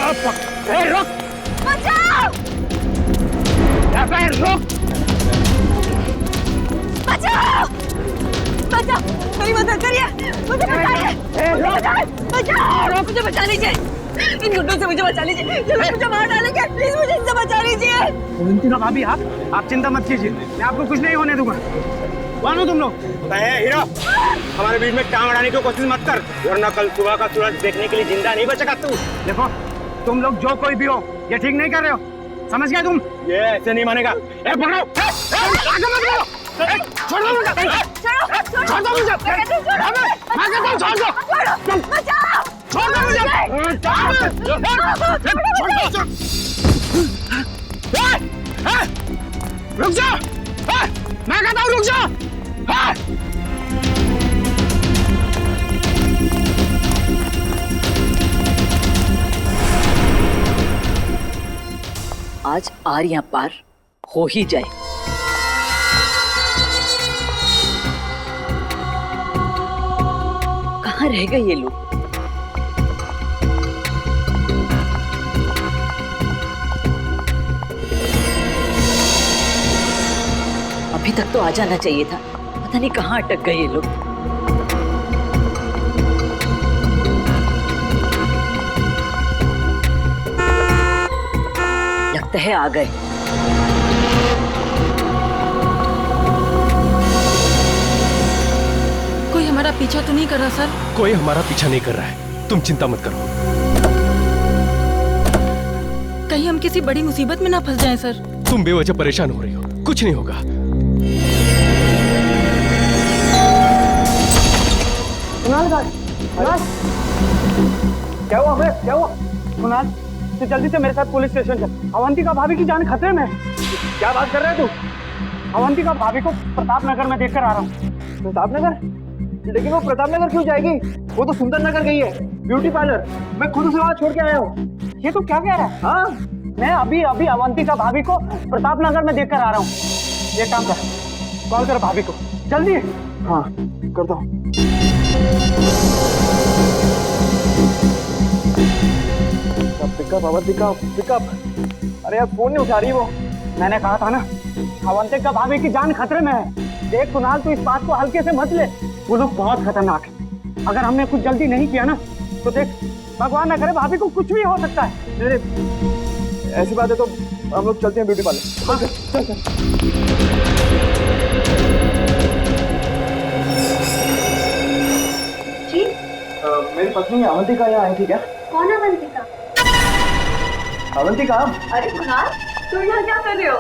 रुक, बचाओ! रुक, बचाओ! बचाओ! मेरी मदद करिए, मुझे बचाइए, मुझे बचाइए, बचाओ! मुझे बचा लीजिए, इन गुंडों से मुझे बचा लीजिए, ये लोग मुझे मार डालेंगे, प्लीज मुझे इनसे बचा लीजिए। अवंतिका भाभी, आप चिंता मत कीजिए, मैं आपको कुछ नहीं होने दूंगा। कौन हो तुम लोग? हीरा, हमारे बीच में टांग अड़ाने की कोशिश मत कर, वरना कल सुबह का सूरज देखने के लिए जिंदा नहीं बचेगा तू। देखो, तुम लोग जो कोई भी हो, ये ठीक नहीं कर रहे हो, समझ गया तुम? ये ऐसे नहीं मानेगा। पकड़ो, छोड़ दो मुझे, छोड़ दो मुझे, बचाओ! छोड़ दो मुझे, रुक जाओ, मैं कहता हूँ रुक जाओ। आज आरियां पार हो ही जाए। कहाँ रह गए ये लोग? अभी तक तो आ जाना चाहिए था, पता नहीं कहाँ अटक गए ये लोग। लगता है आ गए। कोई हमारा पीछा तो नहीं कर रहा सर? कोई हमारा पीछा नहीं कर रहा है, तुम चिंता मत करो। कहीं हम किसी बड़ी मुसीबत में ना फंस जाएं सर। तुम बेवजह परेशान हो रही हो, कुछ नहीं होगा। क्या हुआ बे? क्या हुआ? कुणाल, तू जल्दी से मेरे साथ पुलिस स्टेशन चल। अवंतिका भाभी की जान खतरे में है। क्या बात कर रहे है तू? अवंतिका भाभी को प्रताप नगर में देखकर आ रहा हूँ। प्रताप नगर? लेकिन वो प्रताप नगर क्यों जाएगी? वो तो सुंदर नगर गई है, ब्यूटी पार्लर। मैं खुद उसे वहाँ छोड़ के आया हूँ। ये तो क्या कह रहा है? हाँ, मैं अभी अभी अवंतिका भाभी को प्रताप नगर में देखकर आ रहा हूँ। ये काम कर, कॉल कर भाभी को जल्दी। हाँ, करता हूँ। Pickup Avantika, pickup. अरे यार, फोन नहीं उठा रही वो। मैंने कहा था ना, अवंतिका भाभी की जान खतरे में है। देख कुणाल, तू इस बात को हल्के से मत ले, वो लोग बहुत खतरनाक है। अगर हमने कुछ जल्दी नहीं किया ना, तो देख, भगवान न करे भाभी को कुछ भी हो सकता है। ऐसी बात है तो हम लोग चलते हैं ब्यूटी पार्लर। हाँ, चल चल। जी? मेरी पत्नी अवंतिका यहाँ आई थी क्या? कौन अवंतिका? अवंतिका? अरे कुणाल, तुम यहाँ क्या कर रहे हो?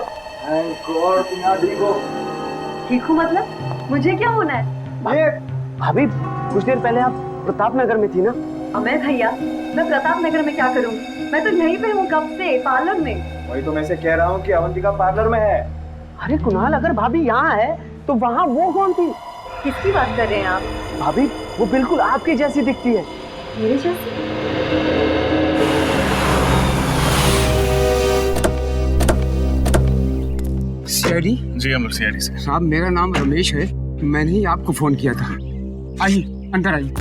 तुम यहाँ ठीक हो? ठीक हूँ मतलब? मुझे क्या होना है? ये भाभी, कुछ देर पहले आप प्रताप नगर में थी ना? अमय भैया, मैं प्रताप नगर में क्या करूँ? मैं तो यहीं पे हूँ कब से, पार्लर में। वही तो मैं से कह रहा हूँ कि अवंतिका पार्लर में है। अरे कुणाल, अगर भाभी यहाँ है तो वहाँ वो कौन थी? किसकी बात कर रहे हैं आप? भाभी, वो बिल्कुल आपकी जैसी दिखती है। मेरे जैसी? सीआईडी? जी हम लोग सीआईडी से। साहब, मेरा नाम रमेश है, मैंने ही आपको फोन किया था। आइए, अंदर आइए।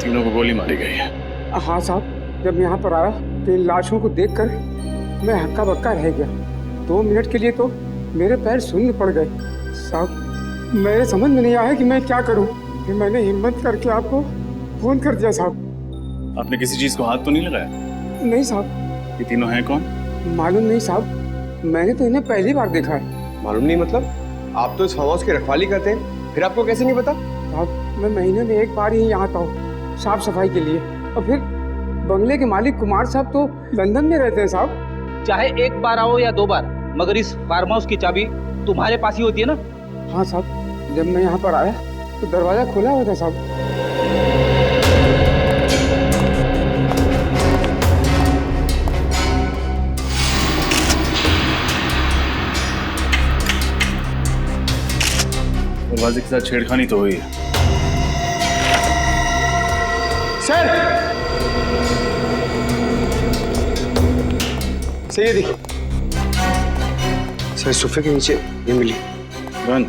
तीनों को गोली मारी गई है। हाँ साहब, जब यहाँ पर आया तो इन लाशों को देखकर मैं हक्का बक्का रह गया। 2 मिनट के लिए तो मेरे पैर शून्य पड़ गए। साहब, मेरे समझ में नहीं आया कि मैं क्या करूं। फिर मैंने हिम्मत करके आपको फोन कर दिया साहब। आपने किसी चीज को हाथ तो नहीं लगाया? नहीं साहब। ये तीनों हैं कौन? मालूम नहीं साहब, मैंने तो इन्हें पहली बार देखा है। मालूम नहीं मतलब? आप तो इस फार्म हाउस की रखवाली करते हैं, फिर आपको कैसे नहीं पता? साहब, मैं महीने में 1 बार ही यहाँ आता हूँ साफ सफाई के लिए, और फिर बंगले के मालिक कुमार साहब तो लंदन में रहते हैं साहब। चाहे 1 बार आओ या 2 बार, मगर इस फार्म हाउस की चाबी तुम्हारे पास ही होती है ना? हाँ साहब, जब मैं यहाँ पर आया तो दरवाजा खुला हुआ था साहब। दरवाजे के साथ छेड़खानी तो हुई है। सर ये देखिए सर, सोफे के नीचे ये मिली। गन?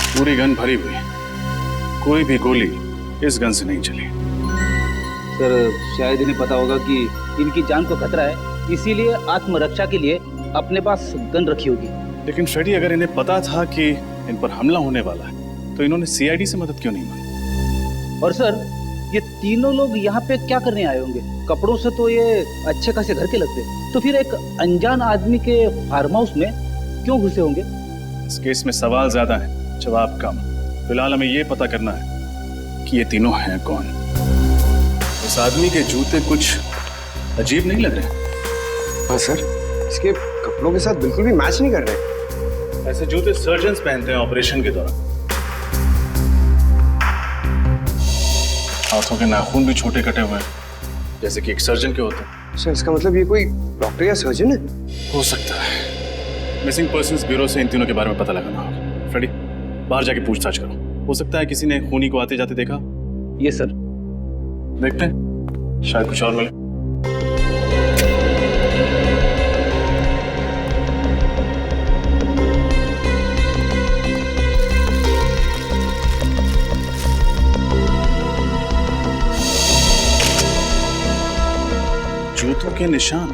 पूरी गन भरी हुई है, कोई भी गोली इस गन से नहीं चली। सर शायद इन्हें पता होगा कि इनकी जान को खतरा है, इसीलिए आत्मरक्षा के लिए अपने पास गन रखी होगी। लेकिन फ्रेडी, अगर इन्हें पता था कि इन पर हमला होने वाला है तो इन्होंने सीआईडी से मदद क्यों नहीं मांगी? और सर ये तीनों लोग यहाँ पे क्या करने आए होंगे? कपड़ों से तो ये अच्छे खासे घर के लगते, तो फिर एक अनजान आदमी के फार्म हाउस में क्यों घुसे होंगे? इस केस में सवाल ज्यादा है, जवाब कम। फिलहाल हमें ये पता करना है कि ये तीनों हैं कौन। उस आदमी के जूते कुछ अजीब नहीं लग रहे? हाँ सर, इसके कपड़ों के साथ बिल्कुल भी मैच नहीं कर रहे। ऐसे जूते सर्जन्स पहनते हैं ऑपरेशन के दौरान। हाथों के नाखून भी छोटे कटे हुए हैं, जैसे कि एक सर्जन के होते हैं। सर इसका मतलब ये कोई डॉक्टर या सर्जन है? हो सकता है। मिसिंग पर्सन्स ब्यूरो से इन तीनों के बारे में पता लगाना होगा। फ्रेडी, बाहर जाके पूछताछ करो। हो सकता है किसी ने खूनी को आते जाते देखा। ये सर देखते हैं, शायद कुछ और मिले। जूतों के निशान।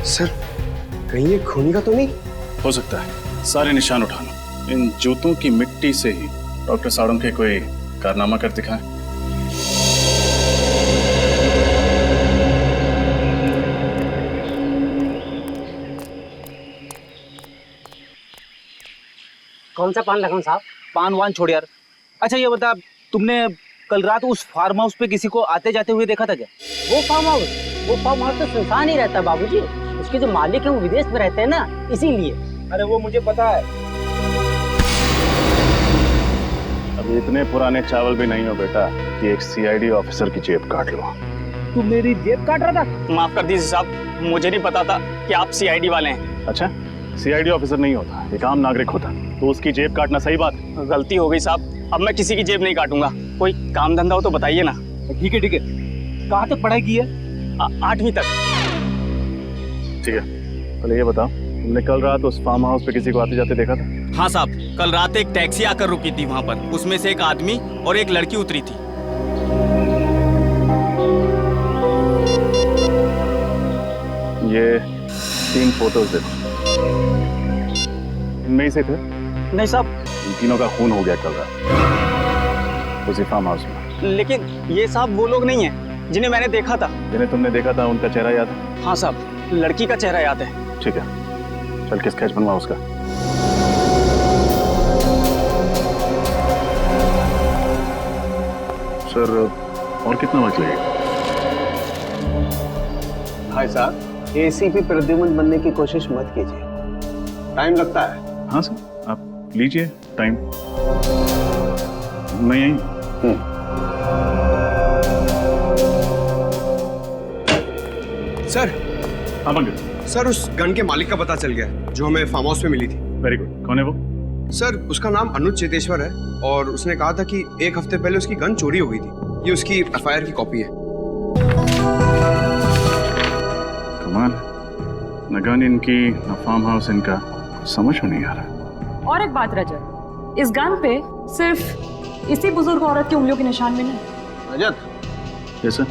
सर कहीं ये खूनी का तो नहीं? हो सकता है, सारे निशान उठा लो। इन जूतों की मिट्टी से ही डॉक्टर साळुंखे कोई कारनामा कर दिखाए। कौन सा पान लगाऊं साहब? पान वान छोड़ यार। अच्छा ये बता, तुमने कल रात उस फार्म हाउस पे किसी को आते जाते हुए देखा था क्या? वो फार्म हाउस तो सुनसान ही रहता है बाबूजी। उसके जो मालिक है वो विदेश में रहते हैं ना, इसीलिए। अरे वो मुझे पता है। अब इतने पुराने चावल भी नहीं हो बेटा कि एक सीआईडी ऑफिसर की जेब काट लो। तू मेरी जेब काट रहा था? माफ कर दीजिए साहब, मुझे नहीं पता था कि आप सीआईडी वाले हैं। अच्छा, सीआईडी ऑफिसर नहीं होता, एक आम नागरिक होता, तो उसकी जेब काटना सही बात है? गलती हो गई साहब, अब मैं किसी की जेब नहीं काटूंगा। कोई काम धंधा हो तो बताइए ना। ठीक है ठीक है। कहाँ तक पढ़ाई की है? 8वीं तक। ठीक है, पहले ये बताओ, तुमने कल रात उस फार्म हाउस पे किसी को आते जाते देखा था? हाँ साहब, कल रात एक टैक्सी आकर रुकी थी वहाँ पर। उसमें से एक आदमी और एक लड़की उतरी थी। ये 3 फोटोज देखो, इनमें ही से थे? नहीं साहब। इन तीनों का खून हो गया कल रात उसी फार्म हाउस में। लेकिन ये साहब वो लोग नहीं है जिन्हें मैंने देखा था। जिन्हें तुमने देखा था उनका चेहरा याद है? हाँ साहब, लड़की का चेहरा याद है। ठीक है, चल के स्केच बनवा उसका। सर और कितना वक्त लगेगा? भाई साहब, एसीपी प्रद्युमन बनने की कोशिश मत कीजिए, टाइम लगता है। हाँ सर, आप लीजिए टाइम। मैं यहीं। सर। हाँ पंकज। सर उस गन के मालिक का पता चल गया जो हमें फार्म हाउस में मिली थी। Very good. कौन है वो? सर उसका नाम अनुज चेतेश्वर है और उसने कहा था कि 1 हफ्ते पहले उसकी गन चोरी हो गई थी। ये उसकी एफआईआर की कॉपी है। कमाल, न गन इनकी न फार्म हाउस इनका, समझ में नहीं आ रहा। और एक बात रजत, इस गन पे सिर्फ इसी बुजुर्ग औरत की उंगलियों के निशान भी नहीं। रजत, जैसे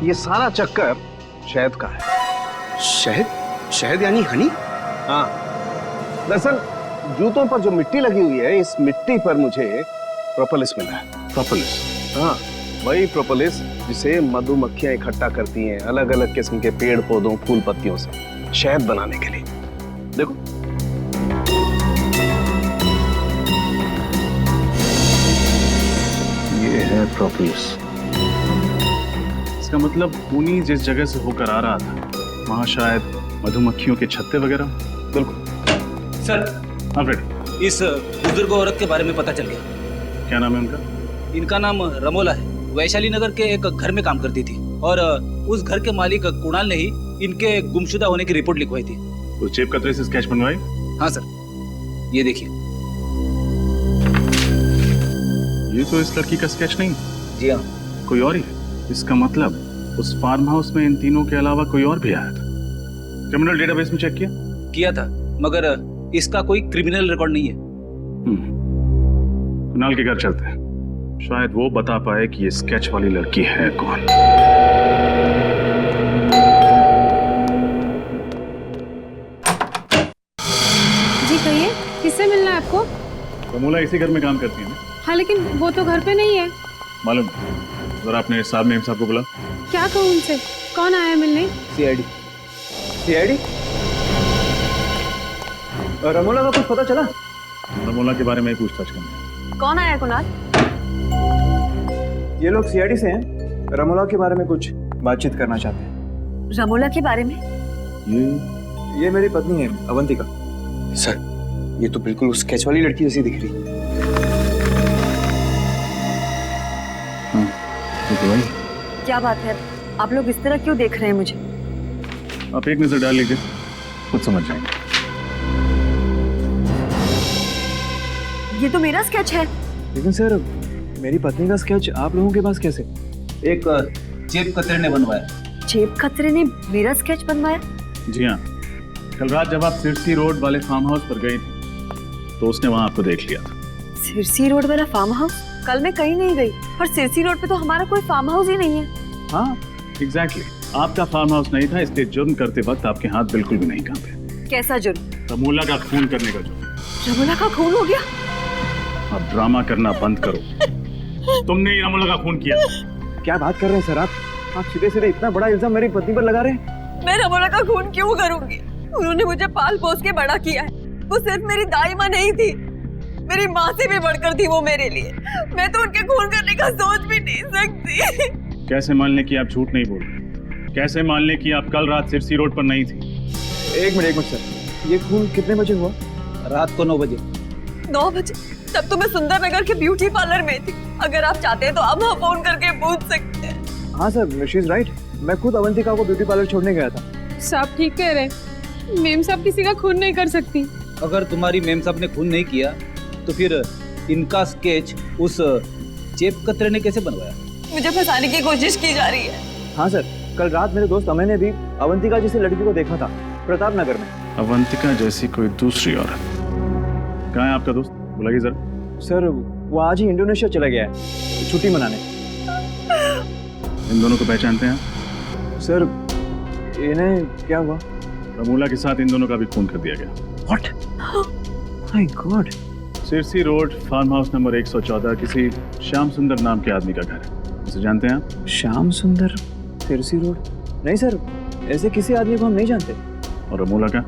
ये सारा चक्कर शहद का है। शहद? शहद यानी हनी? हाँ, दरअसल जूतों पर जो मिट्टी लगी हुई है, इस मिट्टी पर मुझे प्रोपोलिस मिला है। प्रोपोलिस? हाँ, वही प्रोपोलिस जिसे मधुमक्खियां इकट्ठा करती हैं अलग अलग किस्म के पेड़ पौधों फूल पत्तियों से शहद बनाने के लिए। देखो, ये है प्रोपोलिस। इसका मतलब खूनी जिस जगह से होकर आ रहा था वहाँ शायद मधुमक्खियों के छत्ते वगैरह। बिल्कुल। सर, हाँ फ्रेडी, इस बुजुर्ग औरत के बारे में पता चल गया। क्या नाम है उनका? इनका नाम रमोला है। वैशाली नगर के एक घर में काम करती थी और उस घर के मालिक कुणाल ने ही इनके गुमशुदा होने की रिपोर्ट लिखवाई थी। उस जेब कतरे से स्केच बनवाई? हाँ सर, ये देखिए। ये तो इस लड़की का स्केच नहीं। जी हाँ। कोई और ही है। इसका मतलब उस फार्म हाउस में इन तीनों के अलावा कोई और भी आया था। क्रिमिनल डेटाबेस में चेक किया था, मगर इसका कोई क्रिमिनल रिकॉर्ड नहीं है। कुणाल के घर चलते हैं, शायद वो बता पाए कि ये स्केच वाली लड़की है कौन। जी कहिए, किससे मिलना है आपको? रमोला इसी घर में काम करती है ना? हाँ लेकिन वो तो घर पे नहीं है। मालूम, जरा अपने साहब मेम साहब को बुला। क्या कहूँ उनसे? कौन आया मिलने? सीआईडी। सीआईडी? रमोला का कुछ पता चला? रमोला के बारे में पूछताछ करनी। कौन आया कुणाल? ये लोग सीआईडी से हैं, रमोला के बारे में कुछ बातचीत करना चाहते हैं। रमोला के बारे में? ये मेरी पत्नी है अवंतिका। सर, ये तो बिल्कुल उस स्केच वाली लड़की जैसी दिख रही। क्या बात है, आप लोग इस तरह क्यों देख रहे हैं मुझे? आप एक नजर डाल लीजिए, खुद समझ जाएंगे। ये तो मेरा स्केच है। लेकिन सर, मेरी पत्नी का स्केच आप लोगों के पास कैसे? एक जेब कतरे ने बनवाया। जेब खतरे ने मेरा स्केच बनवाया? जी हाँ, कल रात जब आप सिरसी रोड वाले फार्म हाउस पर गई थी तो उसने वहां आपको देख लिया था। सिरसी रोड वाला फार्म हाउस? कल मैं कहीं नहीं गई, पर सिरसी रोड पे तो हमारा कोई फार्म हाउस ही नहीं है। हाँ एग्जैक्टली, आपका फार्म हाउस नहीं था, इसलिए जुर्म करते वक्त आपके हाथ बिल्कुल भी नहीं कांपे। कैसा जुर्म? रमोला का खून करने का जुर्म। रमोला का खून हो गया? अब ड्रामा करना बंद करो। तुमने ही रमोला का खून किया। क्या बात कर रहे हैं सर आप सीधे सीधे इतना बड़ा इल्जाम मेरी पत्नी पर लगा रहे हैं? मैं रमोला का खून क्यों करूंगी? उन्होंने मुझे पाल पोस के बड़ा किया है। वो सिर्फ मेरी दाई माँ नहीं थी, मेरी माँ से भी बढ़कर थी वो मेरे लिए। मैं तो उनके खून करने का सोच भी नहीं सकती। कैसे मान लें कि आप झूठ नहीं बोल रहे? कैसे मान लें कि आप कल रात सिरसी रोड पर नहीं थी? एक मिनट सर, ये खून कितने बजे हुआ? रात को 9 बजे। 9 बजे? तब तो मैं सुंदर नगर के ब्यूटी पार्लर में थी। अगर आप चाहते हैं तो आप वहाँ फोन करके पूछ सकते हैं। हाँ सर, शी इज राइट। मैं खुद अवंतिका को ब्यूटी पार्लर छोड़ने गया था। साहब ठीक कह रहे, मेम साहब किसी का खून नहीं कर सकती। अगर तुम्हारी मेम साहब ने खून नहीं किया तो फिर इनका स्केच उस जेब कतरे ने कैसे बनवाया? मुझे फंसाने की कोशिश की जा रही है। हाँ सर, कल रात मेरे दोस्त अमय ने भी अवंतिका जैसी लड़की को देखा था प्रताप नगर में। अवंतिका जैसी कोई दूसरी औरत? कहाँ है आपका दोस्त? बुलाइए जरा। सर, वो आज ही इंडोनेशिया चला गया है छुट्टी मनाने। इन दोनों को पहचानते हैं? सर, इन्हें क्या हुआ? रमोला के साथ इन दोनों का भी खून कर दिया गया। What? My God! Sirsi road farm house number 114 किसी श्याम सुंदर नाम के आदमी का घर है। उसे जानते हैं आप? श्याम सुंदर, सिरसी रोड? नहीं सर, ऐसे किसी आदमी को हम नहीं जानते। और रमोला का?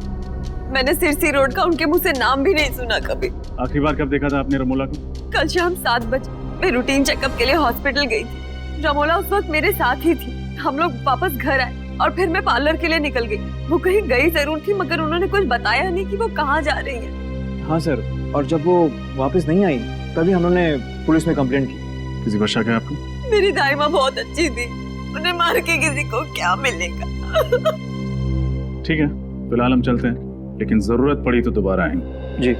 मैंने सिरसी रोड का उनके मुंह से नाम भी नहीं सुना कभी। आखिरी बार कब देखा था आपने रमोला को? कल शाम 7 बजे मैं रूटीन चेकअप के लिए हॉस्पिटल गई थी। रमोला उस वक्त मेरे साथ ही थी। हम लोग वापस घर आए और फिर मैं पार्लर के लिए निकल गई। वो कहीं गई जरूर थी, मगर उन्होंने कुछ बताया नहीं कि वो कहाँ जा रही है। हाँ सर, और जब वो वापस नहीं आई तभी हम लोगों ने पुलिस में कंप्लेंट की। किसी पर शक है आपको? मेरी दाई माँ बहुत अच्छी थी, उन्हें मार के किसी को क्या मिलेगा। ठीक है, फिलहाल हम चलते हैं, लेकिन जरूरत पड़ी तो दोबारा आएंगे। जी।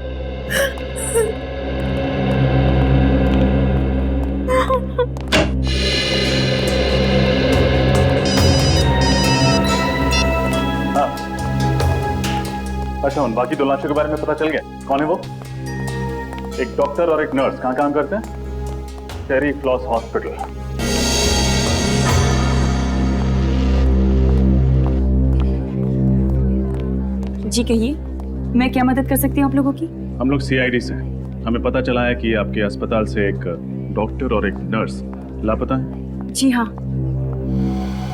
अच्छा, उन बाकी 2 लाशों के बारे में पता चल गया? कौन है वो? एक डॉक्टर और एक नर्स। कहाँ काम करते हैं? टेरी फ्लॉस हॉस्पिटल। जी कहिए, मैं क्या मदद कर सकती हूँ आप लोगों की? हम लोग सीआईडी से हैं। हमें पता चला है कि आपके अस्पताल से एक डॉक्टर और एक नर्स लापता है। जी हाँ,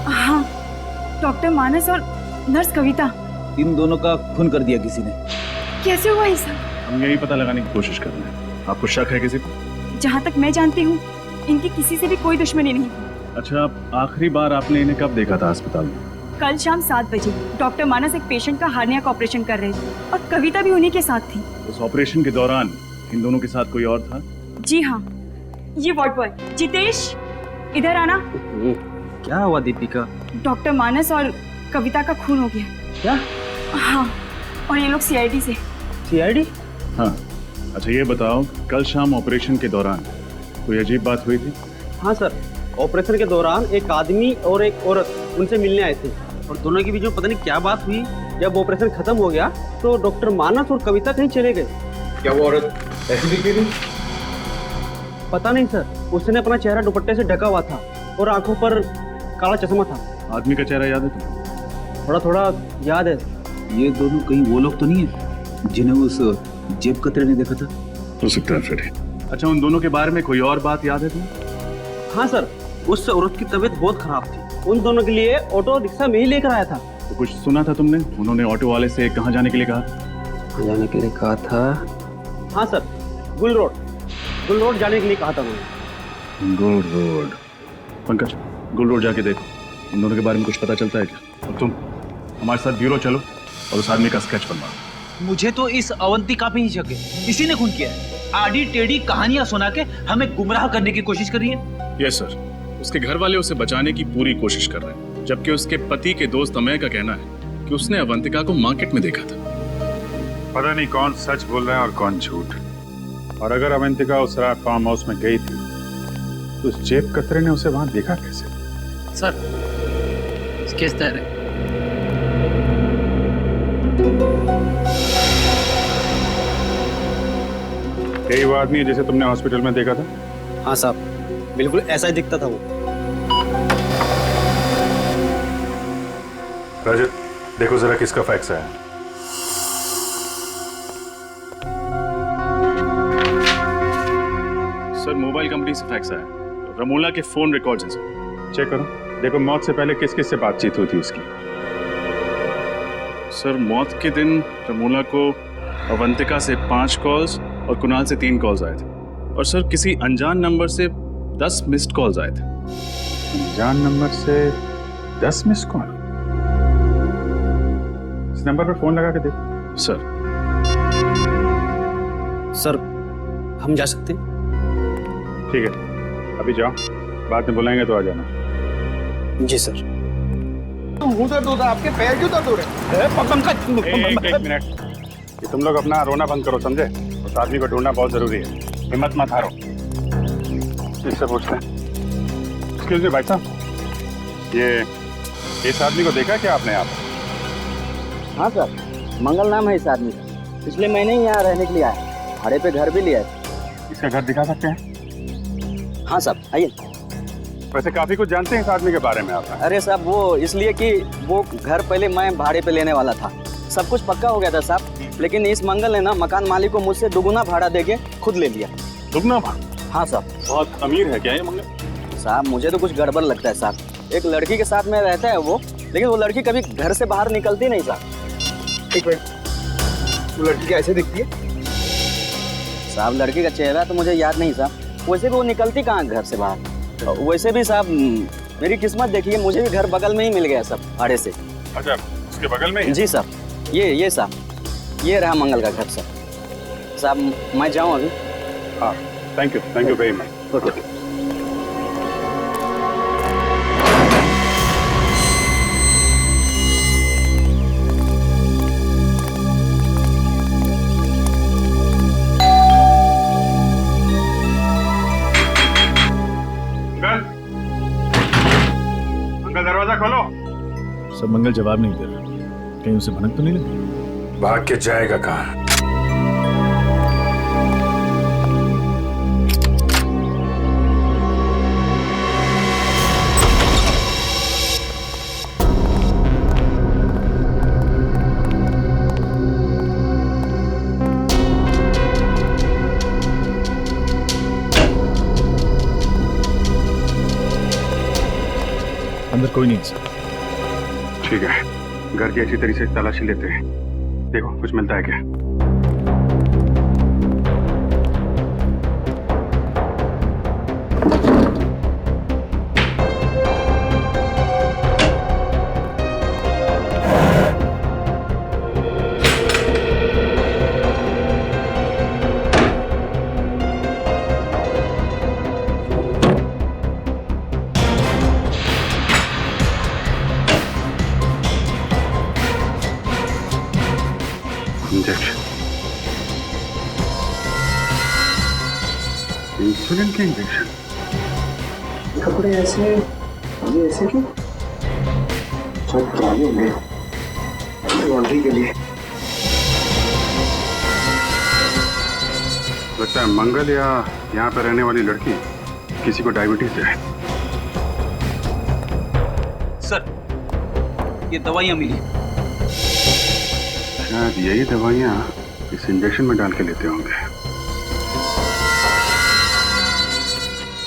हाँ, डॉक्टर मानस और नर्स कविता। इन दोनों का खून कर दिया किसी ने। कैसे हुआ ये सब? हम यही पता लगाने की कोशिश कर रहे हैं। आपको शक है किसी को? जहाँ तक मैं जानती हूँ इनकी किसी से भी कोई दुश्मनी नहीं। अच्छा, आखिरी बार आपने इन्हें कब देखा था अस्पताल में? कल शाम 7 बजे डॉक्टर मानस एक पेशेंट का हार्निया का ऑपरेशन कर रहे थे और कविता भी उन्हीं के साथ थी। उस ऑपरेशन के दौरान इन दोनों के साथ कोई और था? जी हाँ, ये वार्ड बॉय जितेश, इधर आना। क्या हुआ दीपिका? डॉक्टर मानस और कविता का खून हो गया। क्या? हाँ, और ये लोग सीआईडी से। सीआईडी? हाँ। अच्छा ये बताओ, कल शाम ऑपरेशन के दौरान कोई अजीब बात हुई थी? हाँ सर, ऑपरेशन के दौरान एक आदमी और एक औरत उनसे मिलने आए थे और दोनों के बीच में पता नहीं क्या बात हुई। जब ऑपरेशन खत्म हो गया तो डॉक्टर मानस और कविता कहीं चले गए। क्या वो औरत ऐसी दिखती थी? पता नहीं सर, उसने अपना चेहरा दुपट्टे से ढका हुआ था और आंखों पर काला चश्मा था। आदमी का चेहरा याद है तुम्हें? थोड़ा थोड़ा याद है। ये दोनों कहीं वो लोग तो नहीं है जिन्हें उस जेब कतरे ने देखा था? हो सकता है फ्रेडी। अच्छा, उन दोनों के बारे में कोई और बात याद है तुम्हें? हाँ सर, उस औरत की तबीयत बहुत खराब थी। उन दोनों के लिए ऑटो रिक्शा में ही लेकर आया था। तो कुछ सुना था तुमने? उन्होंने ऑटो वाले से कहाँ जाने के लिए कहा? जाने के लिए कहा था? हाँ सर, गुल रोड जाने के लिए कहा था उन्होंने। गुल रोड। पंकज, गुल रोड जाके देखो, इन दोनों के बारे में कुछ पता चलता है क्या? और तुम हमारे साथ ब्यूरो चलो और उस आदमी का स्केच बनवाओ। मुझे तो इस अवंतिका पे ही शक है, इसी ने खून किया है। आड़ी टेढ़ी कहानियां सुना के हमें गुमराह करने की कोशिश कर रही है। यस सर, उसके घर वाले उसे बचाने की पूरी कोशिश कर रहे हैं, जबकि उसके पति के दोस्त अमय का कहना है कि उसने अवंतिका को मार्केट में देखा था। पता नहीं कौन सच बोल रहा है और कौन झूठ। और अगर अवंतिका उस रात फार्म हाउस में गई थी तो उस जेब कतरे ने उसे वहां देखा कैसे? सर, स्केच तैयार है। यही वो आदमी है जिसे तुमने हॉस्पिटल में देखा था? हाँ साहब, बिल्कुल ऐसा ही दिखता था वो। राजू, देखो जरा किसका फैक्स आया। सर, मोबाइल कंपनी से फैक्स आया, रमोला के फोन रिकॉर्ड्स हैं सर। चेक करो, देखो मौत से पहले किस किस से बातचीत हुई थी उसकी। सर, मौत के दिन रमोला को अवंतिका से 5 कॉल्स और कुणाल से 3 कॉल्स आए थे। और सर, किसी अनजान नंबर से 10 मिस्ड कॉल्स आए थे। अनजान नंबर से 10 मिस कॉल? इस नंबर पर फोन लगा के देखो। सर, हम जा सकते हैं? ठीक है, अभी जाओ, बाद में बुलाएंगे तो आ जाना। जी सर। मुंह दर्द होता है, आपके पैर क्यों दर्द हो रहे हैं? एक मिनट, ये तुम लोग अपना रोना बंद करो, समझे? उस आदमी को ढूंढना बहुत जरूरी है, हिम्मत मत हारो। इससे पूछते हैं। एक्सक्यूज मी भाई साहब, ये इस आदमी को देखा क्या आपने आप? हाँ सर, मंगल नाम है इस आदमी का। पिछले महीने ही यहाँ रहने के लिए आया, भाड़े पे घर भी लिया है। इसका घर दिखा सकते हैं? हाँ साहब, आइए। वैसे काफी कुछ जानते हैं इस आदमी के बारे में आप? अरे साहब, वो इसलिए कि वो घर पहले मैं भाड़े पे लेने वाला था। सब कुछ पक्का हो गया था साहब, लेकिन इस मंगल ने ना मकान मालिक को मुझसे दुगुना भाड़ा देके खुद ले लिया। दुगना भाड़ा? हाँ साहब। बहुत अमीर है क्या ये मंगल? साहब, मुझे तो कुछ गड़बड़ लगता है साहब। एक लड़की के साथ में रहता है वो, लेकिन वो लड़की कभी घर से बाहर निकलती नहीं साहब। एक मिनट, वो लड़की कैसे दिखती है? साहब, लड़की का चेहरा तो मुझे याद नहीं साहब, वैसे भी वो निकलती कहाँ घर से बाहर। वैसे भी साहब, मेरी किस्मत देखिए, मुझे भी घर बगल में ही मिल गया सब भाड़े से। अच्छा, उसके बगल में ही? जी साहब, ये साहब, ये रहा मंगल का घर साहब। मैं जाऊँ अभी? हाँ, thank you very much. Okay. Uncle, दरवाजा खोलो। सब मंगल जवाब नहीं दे रहा, कहीं उसे भनक तो नहीं लगी? भाग के जाएगा कहाँ? अंदर कोई नहीं सर। ठीक है, घर की अच्छी तरीके से तलाशी लेते हैं, देखो कुछ मिलता है क्या। इंसुलिन के इंजेक्शन? कपड़े ऐसे, ये ऐसे क्यों? शायद पुराने होंगे, लॉन्ड्री के लिए। लगता है मंगल या यहाँ पे रहने वाली लड़की किसी को डायबिटीज है। सर, ये दवाइयाँ मिली। शायद यही दवाइयाँ इस इंजेक्शन में डाल के लेते होंगे।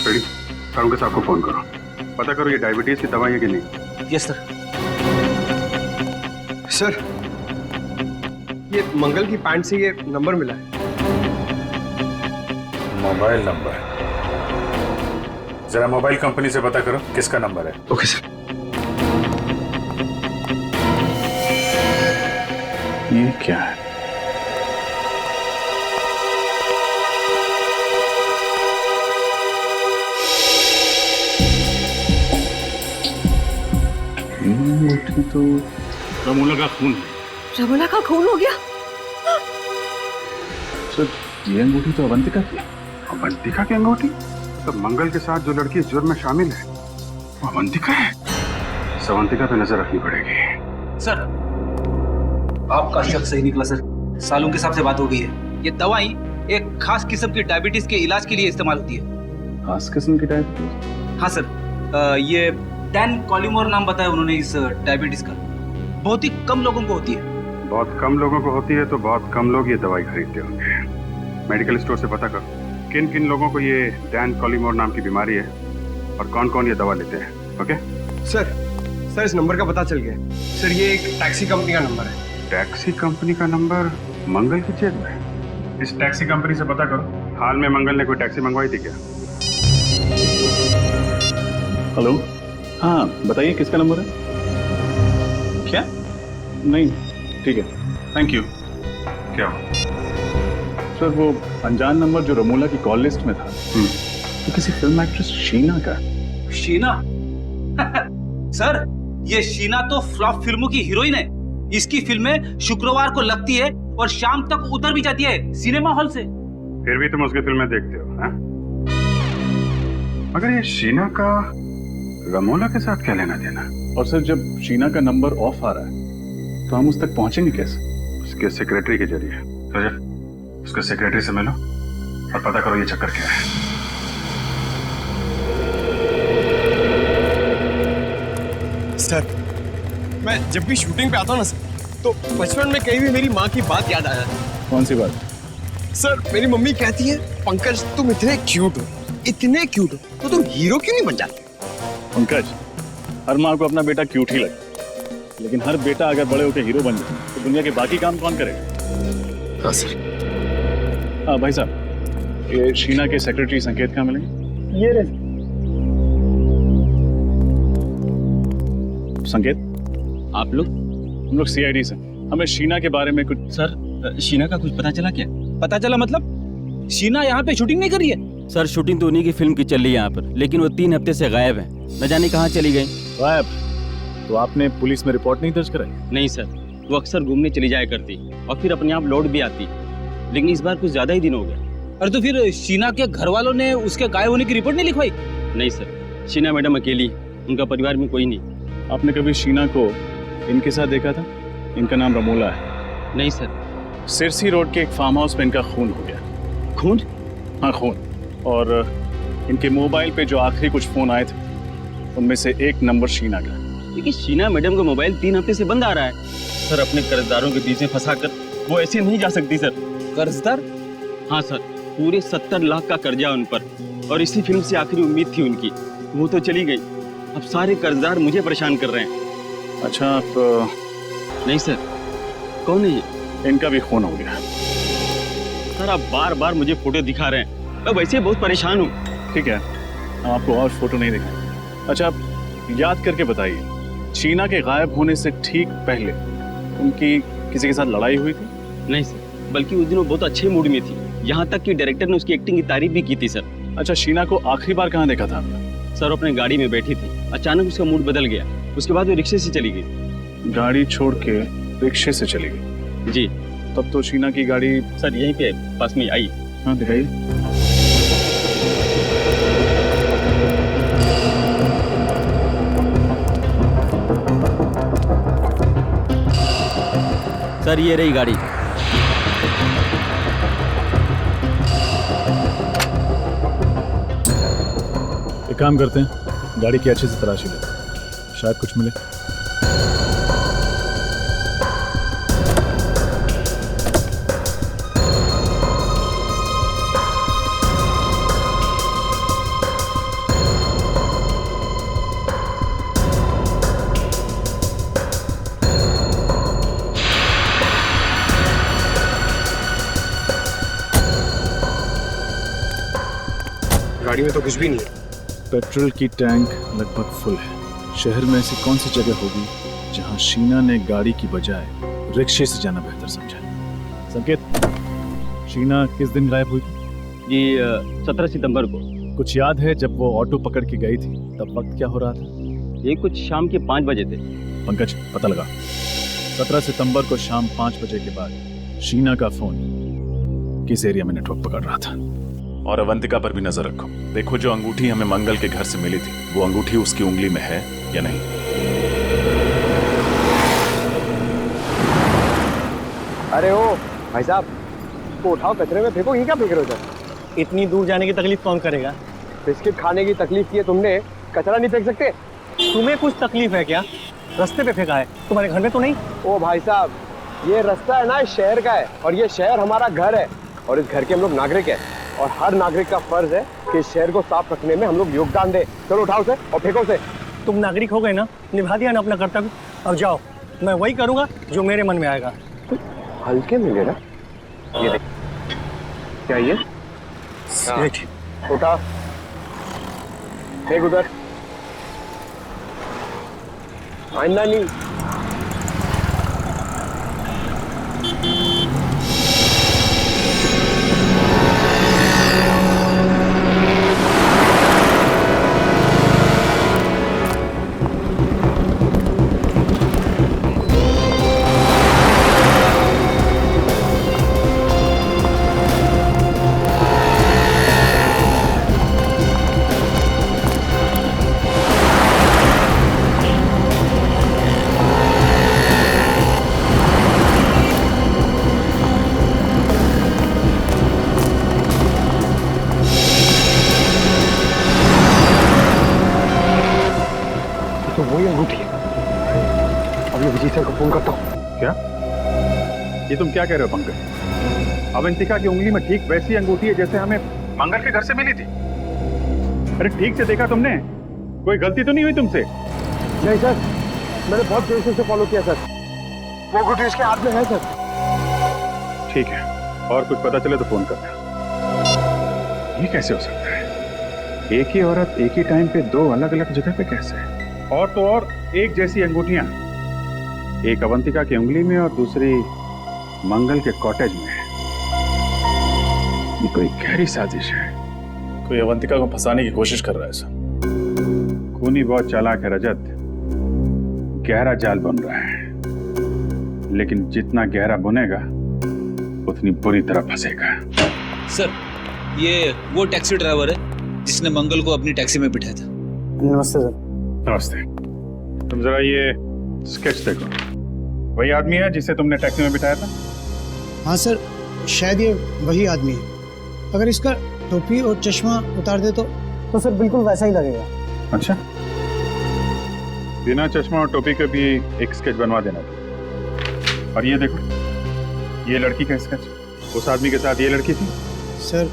रेडी, सारुण के साहब को फोन करो, पता करो ये डायबिटीज की दवाई है कि नहीं। Yes sir. सर, ये मंगल की पैंट से ये नंबर मिला है। Mobile number? जरा मोबाइल कंपनी से पता करो किसका नंबर है। Okay sir. ये क्या है? ये तो रमोला का खून है। रमोला का खून हो गया? सर, ये अंगूठी तो अवंतिका की है। अवंतिका की अंगूठी? तो मंगल के साथ जो लड़की इस जुर्म में शामिल है वो अवंतिका है। अवंतिका पे नजर रखनी पड़ेगी। सर, आपका शक सही निकला सर। सालून के साहब से बात हो गई है। ये दवाई एक खास किस्म की डायबिटीज के इलाज के लिए इस्तेमाल होती है। खास किस्म की डायबिटीज? हाँ सर, ये डैन कॉलिमोर नाम बताया उन्होंने इस डायबिटीज का। बहुत ही कम लोगों को होती है। बहुत कम लोगों को होती है तो बहुत कम लोग ये दवाई खरीदते होंगे। मेडिकल स्टोर से पता कर किन किन लोगों को ये डैन कॉलिमोर नाम की बीमारी है और कौन कौन ये दवा लेते हैं। ओके सर, इस नंबर का पता चल गया सर। ये एक टैक्सी कंपनी का नंबर है। टैक्सी कंपनी का नंबर मंगल की जेब में? इस टैक्सी कंपनी से पता करो हाल में मंगल ने कोई टैक्सी मंगवाई थी क्या। हेलो, हाँ बताइए किसका नंबर है? क्या? नहीं, ठीक है, थैंक यू। क्या हुआ? सर, वो अनजान नंबर जो रमोला की कॉल लिस्ट में था तो किसी फिल्म एक्ट्रेस शीना का। शीना? सर, ये शीना तो फ्लॉप फिल्मों की हीरोइन है। इसकी फिल्में शुक्रवार को लगती है और शाम तक उतर भी जाती है सिनेमा हॉल से। फिर भी तुम उसकी फिल्में देखते हो, हैं? मगर ये शीना का रमोला के साथ क्या लेना देना? और सर, जब शीना का नंबर ऑफ आ रहा है तो हम उस तक पहुंचेंगे कैसे? उसके सेक्रेटरी के जरिए। रजत, उसके सेक्रेटरी से मिलो और पता करो ये चक्कर क्या है। सर, मैं जब भी शूटिंग पे आता हूँ ना सर, तो बचपन में कहीं भी मेरी माँ की बात याद आ जाती है। कौन सी बात? सर, मेरी मम्मी कहती है पंकज तुम इतने क्यूट हो, तो तुम हीरो क्यों नहीं बन जाते? पंकज, हर माँ को अपना बेटा क्यूट ही लगता, लेकिन हर बेटा अगर बड़े होकर हीरो बन जाए तो दुनिया के बाकी काम कौन करेगा? हाँ सर। हाँ भाई साहब, ये शीना के सेक्रेटरी संकेत कहाँ मिलेंगे? ये रहे संकेत। आप लोग? हम लोग सीआईडी से। हमें शीना के बारे में कुछ। सर, शीना का कुछ पता चला क्या? पता चला मतलब? शीना यहाँ पे शूटिंग नहीं कर रही है? सर, शूटिंग तो उन्हीं की फिल्म की चल रही है यहाँ पर, लेकिन वो 3 हफ्ते से गायब है। न जाने कहाँ चली गई। गायब? तो आपने पुलिस में रिपोर्ट नहीं दर्ज कराई? नहीं सर, वो अक्सर घूमने चली जाया करती और फिर अपने आप लौट भी आती, लेकिन इस बार कुछ ज्यादा ही दिन हो गया। अरे तो फिर शीना के घर वालों ने उसके गायब होने की रिपोर्ट नहीं लिखवाई? नहीं सर, शीना मैडम अकेली, उनका परिवार में कोई नहीं। आपने कभी शीना को इनके साथ देखा था? इनका नाम रमोला है। नहीं सर। सिरसी रोड के एक फार्म हाउस में इनका खून हो गया। खून? हाँ, खून। और इनके मोबाइल पे जो आखिरी कुछ फोन आए थे उनमें से एक नंबर शीना का। लेकिन शीना मैडम का मोबाइल 3 हफ्ते से बंद आ रहा है। सर, अपने कर्जदारों के बीच में फंसाकर वो ऐसे नहीं जा सकती सर। कर्जदार? हाँ सर, पूरे 70 लाख का कर्जा उन पर, और इसी फिल्म से आखिरी उम्मीद थी उनकी, वो तो चली गई। अब सारे कर्जदार मुझे परेशान कर रहे हैं। अच्छा, आप? नहीं सर। कौन है ये? इनका भी खून हो गया। सर, आप बार बार मुझे फोटो दिखा रहे हैं, मैं वैसे बहुत परेशान हूँ। ठीक है, हम आपको और फोटो नहीं दिखाएंगे। अच्छा, आप याद करके बताइए, शीना के गायब होने से ठीक पहले उनकी किसी के साथ लड़ाई हुई थी? नहीं सर, बल्कि उस दिन वो बहुत अच्छे मूड में थी, यहाँ तक कि डायरेक्टर ने उसकी एक्टिंग की तारीफ भी की थी सर। अच्छा, शीना को आखिरी बार कहाँ देखा था आपने? सर, अपने गाड़ी में बैठी थी, अचानक उसका मूड बदल गया, उसके बाद वो रिक्शे से चली गई। गाड़ी छोड़ के रिक्शे से चली गई? जी। तब तो शीना की गाड़ी सर यहीं पे पास में आई। हाँ, दिखाइए। सर ये रही गाड़ी। एक काम करते हैं, गाड़ी की अच्छे से तलाशी लेते हैं, शायद कुछ मिले। गाड़ी में तो कुछ भी नहीं है। पेट्रोल की टैंक लगभग फुल है। शहर में ऐसी कौन सी जगह होगी जहां शीना ने गाड़ी की बजाय रिक्शे से जाना बेहतर समझा? संकेत, शीना किस दिन गायब हुई? जी 17 सितंबर को। कुछ याद है जब वो ऑटो पकड़ के गई थी तब वक्त क्या हो रहा था? ये कुछ शाम के 5 बजे थे। पंकज, पता लगा। 17 सितंबर को शाम 5 बजे के बाद शीना का फोन किस एरिया में नेटवर्क पकड़ रहा था? और अवंतिका पर भी नजर रखो। देखो जो अंगूठी हमें मंगल के घर से मिली थी, वो अंगूठी उसकी उंगली में है या नहीं। अरे ओ भाई साहब, को उठाओ, कचरे में फेंको। ये क्या फेंक रहे हो सर? इतनी दूर जाने की तकलीफ कौन करेगा? बिस्किट खाने की तकलीफ की है तुमने, कचरा नहीं फेंक सकते? तुम्हें कुछ तकलीफ है क्या? रास्ते पे फेंका है, तुम्हारे घर में तो नहीं? ओ भाई साहब, ये रास्ता है ना, इस शहर का है, और ये शहर हमारा घर है, और इस घर के हम लोग नागरिक हैं, और हर नागरिक का फर्ज है कि इस शहर को साफ रखने में हम लोग योगदान दें। चलो उठाओ से और फेंको से। तुम नागरिक हो गए ना, निभा दिया ना अपना कर्तव्य। अब जाओ, मैं वही करूंगा जो मेरे मन में आएगा। हल्के में ले ना, ये देख, क्या ये? उठा, फेंक उधर, आइंदा नहीं। तो वही अंगूठी है। अब ये विजय सर को फोन करता हूँ। क्या? ये तुम क्या कह रहे हो पंकज? अवंतिका की उंगली में ठीक वैसी अंगूठी है जैसे हमें मंगल के घर से मिली थी। अरे ठीक से देखा तुमने? कोई गलती तो नहीं हुई तुमसे? नहीं सर, मैंने बहुत देर से फॉलो किया सर। वो अंगूठी उसके हाथ में है सर। ठीक है, और कुछ पता चले तो फोन करना। ये कैसे हो सकता है? एक ही औरत एक ही टाइम पे दो अलग अलग जगह पे कैसे? और तो और एक जैसी अंगूठियां, एक अवंतिका की उंगली में और दूसरी मंगल के कॉटेज में। ये कोई गहरी साजिश है। कोई अवंतिका को फंसाने की कोशिश कर रहा है सर। खूनी बहुत चालाक है रजत, गहरा जाल बन रहा है, लेकिन जितना गहरा बुनेगा उतनी बुरी तरह फंसेगा। सर, ये वो टैक्सी ड्राइवर है जिसने मंगल को अपनी टैक्सी में बिठाया था। नमस्ते सर। नमस्ते। तुम जरा ये स्केच देखो, वही आदमी है जिसे तुमने टैक्सी में बिठाया था? हाँ सर, शायद ये वही आदमी है। अगर इसका टोपी और चश्मा उतार दे तो सर बिल्कुल वैसा ही लगेगा। अच्छा, बिना चश्मा और टोपी के भी एक स्केच बनवा देना था। और ये देखो, ये लड़की का स्केच। उस आदमी के साथ ये लड़की थी? सर,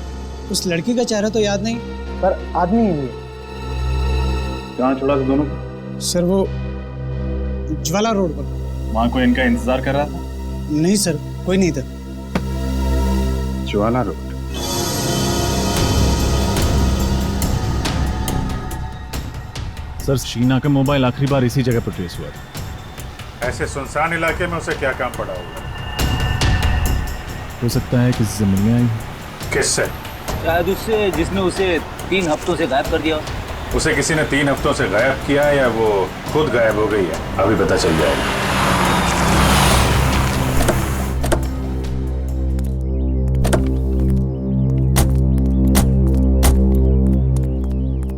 उस लड़की का चेहरा तो याद नहीं, पर आदमी ही है। कहाँ छोड़ा था दोनों को? सर वो ज्वाला रोड पर। वहां कोई इनका इंतजार कर रहा था? नहीं सर, कोई नहीं था। ज्वाला रोड। सर, शीना का मोबाइल आखिरी बार इसी जगह पर ट्रेस हुआ था। ऐसे सुनसान इलाके में उसे क्या काम पड़ा होगा? हो सकता है किसी से मिलने आई। किससे? शायद उससे जिसने उसे 3 हफ्तों से गायब कर दिया। उसे किसी ने 3 हफ्तों से गायब किया या वो खुद गायब हो गई है? अभी पता चल जाएगा।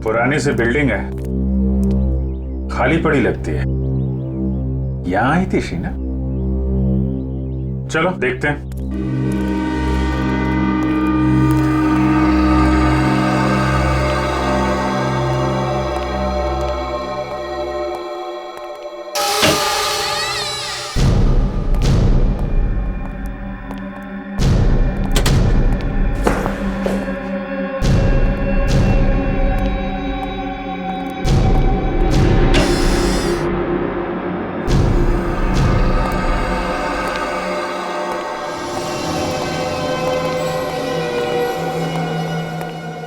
पुरानी सी बिल्डिंग है, खाली पड़ी लगती है। यहां आई थी शीना? चलो देखते हैं।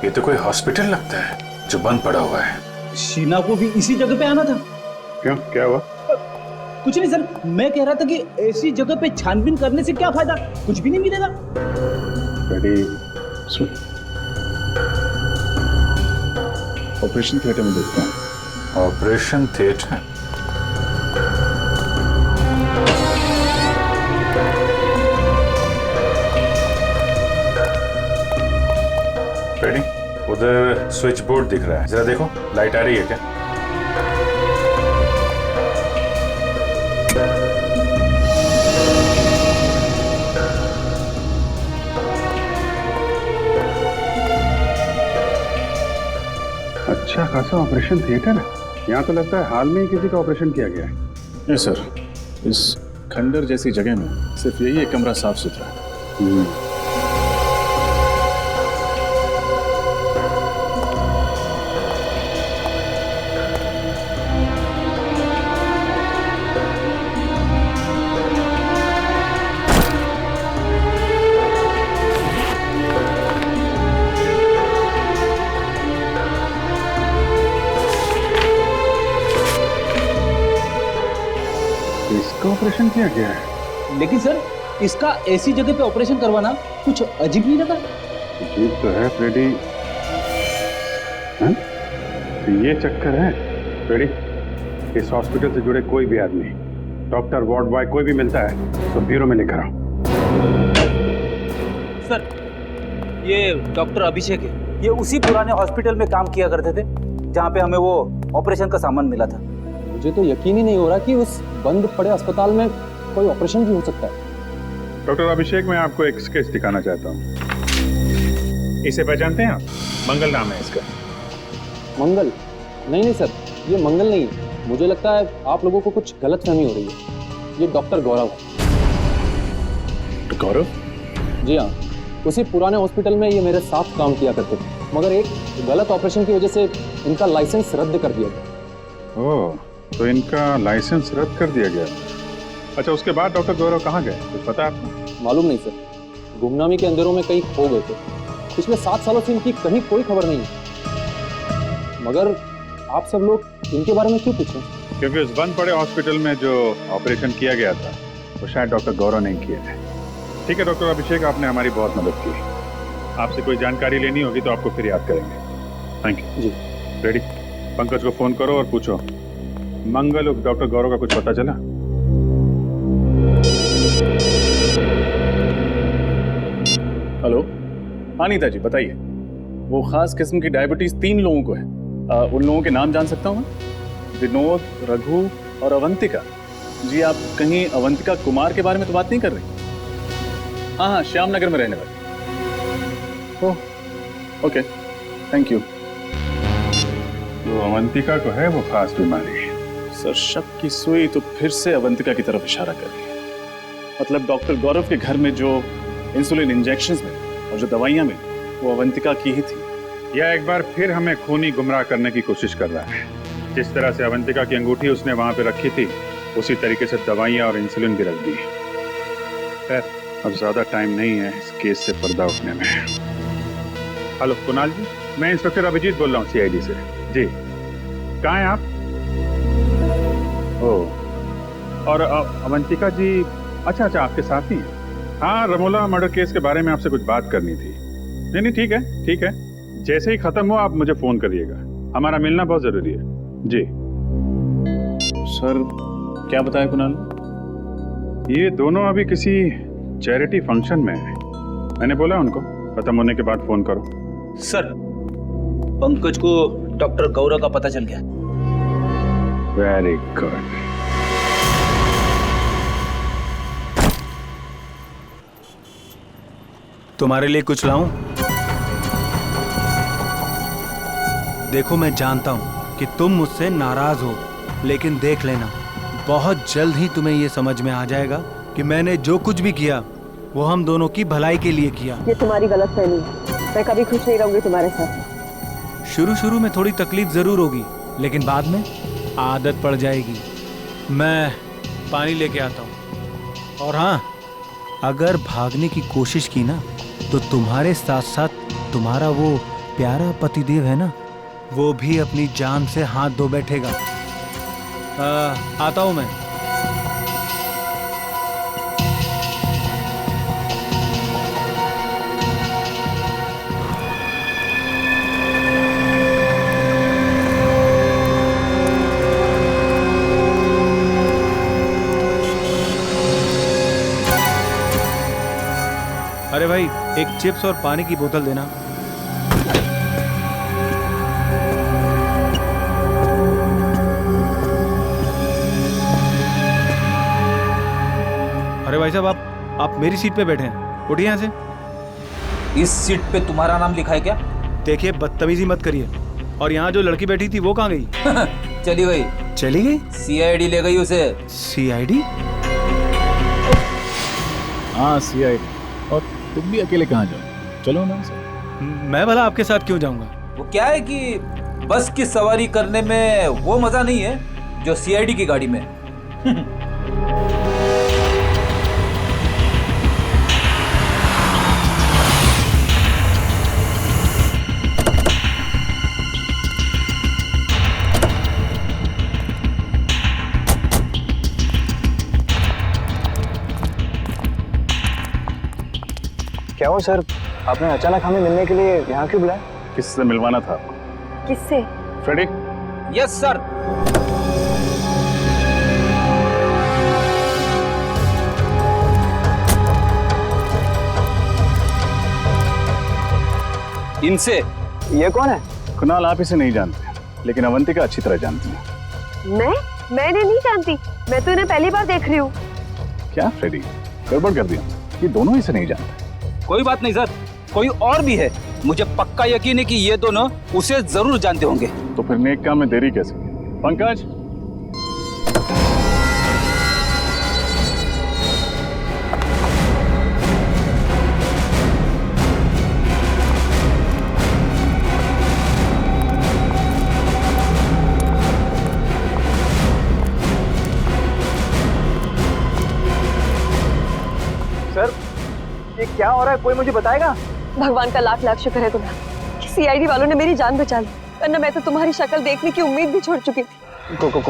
ये तो कोई हॉस्पिटल लगता है जो बंद पड़ा हुआ है। शीना को भी इसी जगह पे आना था। क्यों, क्या हुआ? कुछ नहीं सर, मैं कह रहा था कि ऐसी जगह पे छानबीन करने से क्या फायदा, कुछ भी नहीं मिलेगा। ऑपरेशन थिएटर में देखता हूँ। Operation theatre? रेडी? उधर स्विच बोर्ड दिख रहा है, जरा देखो लाइट आ रही है क्या? अच्छा खासा ऑपरेशन थिएटर है। यहाँ तो लगता है हाल में ही किसी का ऑपरेशन किया गया है। नहीं सर, इस खंडर जैसी जगह में सिर्फ यही एक कमरा साफ सुथरा है। इसका ऑपरेशन किया गया है। लेकिन सर, इसका ऐसी जगह पे ऑपरेशन करवाना कुछ अजीब नहीं लगा? अजीब तो है फ्रेडी। हाँ? तो ये चक्कर है फ्रेडी, इस हॉस्पिटल से जुड़े कोई भी आदमी, डॉक्टर, वार्ड बॉय, कोई भी मिलता है तो ब्यूरो में लेकर आओ। सर, ये डॉक्टर अभिषेक है। ये उसी पुराने हॉस्पिटल में काम किया करते थे जहाँ पे हमें वो ऑपरेशन का सामान मिला था। मुझे तो यकीन ही नहीं हो रहा कि उस बंद पड़े अस्पताल में कोई ऑपरेशन भी हो सकता है। डॉक्टर अभिषेक, मैं आपको एक स्केच दिखाना चाहता हूँ। इसे पहचानते हैं आप? मंगल नाम है इसका। मंगल? नहीं सर, ये मंगल नहीं है। मुझे लगता है आप लोगों को कुछ गलतफहमी हो रही है। ये डॉक्टर गौरव है। गौरव? जी हाँ, उसी पुराने हॉस्पिटल में ये मेरे साथ काम किया करते थे, मगर एक गलत ऑपरेशन की वजह से इनका लाइसेंस रद्द कर दिया गया। ओह, तो इनका लाइसेंस रद्द कर दिया गया। अच्छा, उसके बाद डॉक्टर गौरव कहाँ गए, कुछ पता है आपको? मालूम नहीं सर, गुमनामी के अंधेरों में कहीं खो गए थे। पिछले 7 सालों से इनकी कहीं कोई खबर नहीं है। मगर आप सब लोग इनके बारे में क्यों पूछें? क्योंकि उस बंद पड़े हॉस्पिटल में जो ऑपरेशन किया गया था वो शायद डॉक्टर गौरव नहीं किए थे। ठीक है डॉक्टर अभिषेक, आपने हमारी बहुत मदद की। आपसे कोई जानकारी लेनी होगी तो आपको फिर याद करेंगे। थैंक यू जी। रेडी? पंकज को फोन करो और पूछो मंगल उस डॉक्टर गौरव का कुछ पता चला? हेलो, अनीता जी बताइए। वो खास किस्म की डायबिटीज 3 लोगों को है। उन लोगों के नाम जान सकता हूँ मैं? विनोद, रघु और अवंतिका। जी, आप कहीं अवंतिका कुमार के बारे में तो बात नहीं कर रही? हाँ, श्याम नगर में रहने वाली। Oh okay, thank you. तो अवंतिका को है वो खास बीमारी? सर, शक की सुई तो फिर से अवंतिका की तरफ इशारा कर रही है। मतलब डॉक्टर गौरव के घर में जो इंसुलिन इंजेक्शंस मिले और जो दवाइयां मिली वो अवंतिका की ही थी। यह एक बार फिर हमें खूनी गुमराह करने की कोशिश कर रहा है। जिस तरह से अवंतिका की अंगूठी उसने वहां पे रखी थी, उसी तरीके से दवाइयां और इंसुलिन भी रख दी। खैर, अब ज्यादा टाइम नहीं है इस केस से पर्दा उठने में। हेलो कुणाल जी, मैं इंस्पेक्टर अभिजीत बोल रहा हूँ CID से। जी, कहाँ हैं आप? ओह, और अवंतिका जी? अच्छा, आपके साथ ही हैं। हाँ, रमोला मर्डर केस के बारे में आपसे कुछ बात करनी थी। नहीं, ठीक है, ठीक है। जैसे ही खत्म हो आप मुझे फोन करिएगा, हमारा मिलना बहुत जरूरी है। जी सर, क्या बताया कुणाल? ये दोनों अभी किसी चैरिटी फंक्शन में है। मैंने बोला उनको खत्म होने के बाद फोन करो। सर, पंकज को डॉक्टर गौरव का पता चल गया। Very good. तुम्हारे लिए कुछ लाऊं? देखो मैं जानता हूं कि तुम मुझसे नाराज हो, लेकिन देख लेना बहुत जल्द ही तुम्हें ये समझ में आ जाएगा कि मैंने जो कुछ भी किया वो हम दोनों की भलाई के लिए किया। ये तुम्हारी गलतफहमी है। मैं कभी खुश नहीं रहूंगी तुम्हारे साथ। शुरू में थोड़ी तकलीफ जरूर होगी, लेकिन बाद में आदत पड़ जाएगी। मैं पानी लेके आता हूँ। और हाँ, अगर भागने की कोशिश की ना तो तुम्हारे साथ साथ तुम्हारा वो प्यारा पतिदेव है ना, वो भी अपनी जान से हाथ धो बैठेगा। आता हूँ मैं। अरे भाई, एक चिप्स और पानी की बोतल देना। अरे भाई साहब, आप मेरी सीट पे बैठे हैं, उठिए यहाँ से। इस सीट पे तुम्हारा नाम लिखा है क्या? देखिए, बदतमीजी मत करिए। और यहाँ जो लड़की बैठी थी वो कहाँ गई? चली गई। चली गई? सीआईडी ले गई उसे। सीआईडी? हाँ, सीआईडी। और तुम भी अकेले कहाँ जाओ? चलो ना सर। मैं भला आपके साथ क्यों जाऊंगा? वो क्या है कि बस की सवारी करने में वो मजा नहीं है जो सीआईडी की गाड़ी में। क्या हो सर, आपने अचानक हमें मिलने के लिए यहाँ क्यों बुलाया? किससे मिलवाना था आपको? किससे? फ्रेडी? Yes sir. इनसे। ये कौन है? कुणाल, आप इसे नहीं जानते, लेकिन अवंतिका अच्छी तरह जानती है। मैंने नहीं जानती। मैं तो इन्हें पहली बार देख रही हूँ। क्या फ्रेडी, गड़बड़ कर दिया? ये दोनों इसे नहीं जानते। कोई बात नहीं सर, कोई और भी है। मुझे पक्का यकीन है कि ये दोनों उसे जरूर जानते होंगे। तो फिर नेक काम में देरी कैसे? पंकज, सर, ये क्या हो रहा है, कोई मुझे बताएगा? भगवान का लाख लाख शुक्र है तुम्हारा कि सीआईडी वालों ने मेरी जान बचा ली, वरना मैं तो तुम्हारी शक्ल देखने की उम्मीद भी छोड़ चुकी थी। कौन हो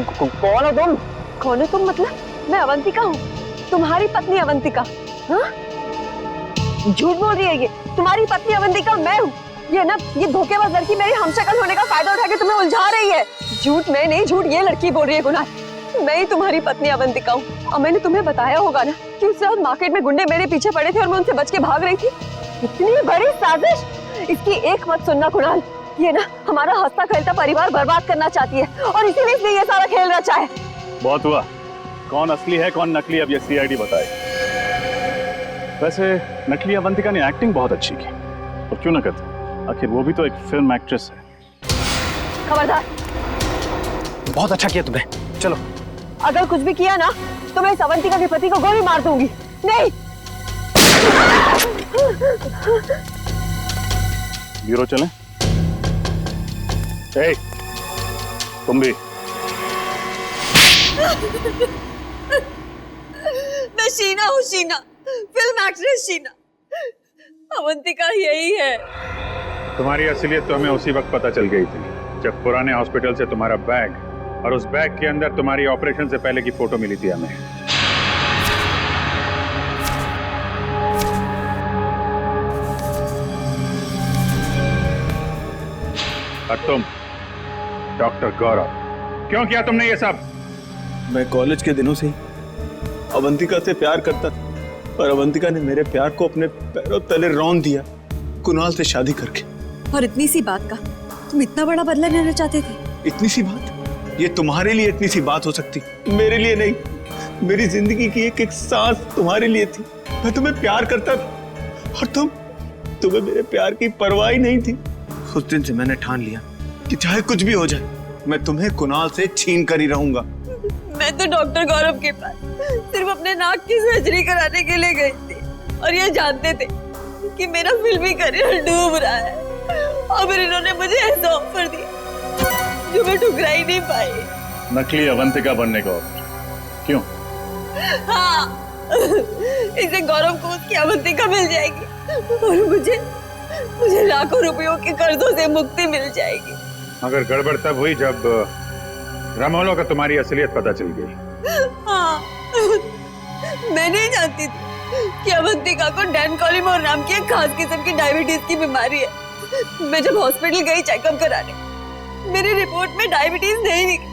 तुम? कौन हो तुम मतलब? मैं अवंतिका हूँ, तुम्हारी पत्नी अवंतिका। हाँ? झूठ बोल रही है ये। तुम्हारी पत्नी अवंतिका मैं हूँ। ये ना, ये धोखेबाज लड़की मेरी हमशक्ल होने का फायदा उठा के तुम्हें उलझा रही है। झूठ मैं नहीं, झूठ ये लड़की बोल रही है। गुनाह, मैं ही तुम्हारी पत्नी अवंतिका हूँ। और मैंने तुम्हें बताया होगा ना कि उस रात मार्केट में गुंडे मेरे पीछे पड़े थे और मैं उनसे बच के भाग रही थी। इतनी बड़ी साजिश, इसकी एक मत सुनना कुणाल। ये ना हमारा हंसता खेलता परिवार बर्बाद करना चाहती है और इसीलिए इसने ये सारा खेल रचा है। बहुत हुआ। कौन असली है कौन नकली, अब ये सीआईडी बताए। वैसे नकली अवंतिका ने एक्टिंग बहुत अच्छी की, और क्यों ना करती, आखिर वो भी तो एक फिल्म एक्ट्रेस है। खबरदार। बहुत अच्छा किया तुमने, चलो। अगर कुछ भी किया ना तो मैं इस अवंतिका के पति को गोली मार दूंगी। नहीं। ब्यूरो चलें? ए, तुम भी। मैं शीना हूँ, शीना, फिल्म एक्ट्रेस शीना। अवंतिका यही है। तुम्हारी असलियत तो हमें उसी वक्त पता चल गई थी जब पुराने हॉस्पिटल से तुम्हारा बैग और उस बैग के अंदर तुम्हारी ऑपरेशन से पहले की फोटो मिली थी हमें। और तुम डॉक्टर गौरव, क्यों किया तुमने ये सब? मैं कॉलेज के दिनों से ही अवंतिका से प्यार करता था, और अवंतिका ने मेरे प्यार को अपने पैरों तले रौंद दिया, कुणाल से शादी करके। और इतनी सी बात का तुम इतना बड़ा बदला लेना चाहते थे? इतनी सी बात? ये तुम्हारे लिए इतनी सी बात हो सकती, मेरे लिए नहीं। मेरी जिंदगी की एक एक सांस तुम्हारे लिए थी। मैं तुम्हें प्यार करता था और तुम्हें मेरे प्यार की परवाह ही नहीं थी। उस दिन से मैंने ठान लिया कि चाहे कुछ भी हो जाए, मैं तुम्हें कुणाल से छीन कर ही रहूंगा। मैं तो डॉक्टर गौरव के पास सिर्फ अपने नाक की सर्जरी कराने के लिए गई थी और ये जानते थे कि मेरा फिल्मी करियर डूब रहा है, और फिर इन्होंने मुझे ऐसा ऑफर दिया जो मैं ठुकरा ही नहीं पाई। नकली अवंतिका बनने का ऑफर? क्यों? हाँ, इससे गौरव को उसकी अवंतिका मिल जाएगी और मुझे लाखों रुपयों के कर्जों से मुक्ति मिल जाएगी। मगर गड़बड़ तब हुई जब रामोलो का तुम्हारी असलियत पता चल गई। हाँ, मैं नहीं जानती थी कि अवंतिका को डैन कॉलिमोर नाम की एक खास किस्म की डायबिटीज की बीमारी है। मैं जब हॉस्पिटल गई चेकअप कराने, मेरी रिपोर्ट में डायबिटीज नहीं निकली।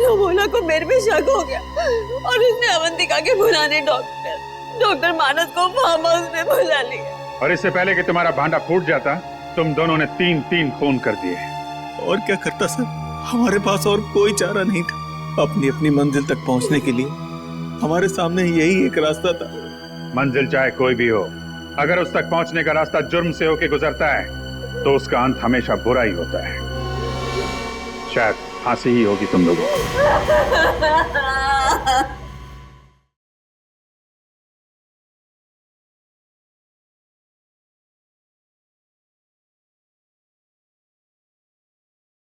रामोला को मेरे पे शक हो गया और उसने अवंतिका के पुराने डॉक्टर मानस को फार्म हाउस में बुला लिया। और इससे पहले कि तुम्हारा भांडा फूट जाता, तुम दोनों ने 3 खून कर दिए। और क्या करता सर, हमारे पास और कोई चारा नहीं था। अपनी अपनी मंजिल तक पहुंचने के लिए हमारे सामने यही एक रास्ता था। मंजिल चाहे कोई भी हो, अगर उस तक पहुंचने का रास्ता जुर्म से होके गुजरता है तो उसका अंत हमेशा बुरा ही होता है। शायद फांसी ही होगी तुम लोगों को।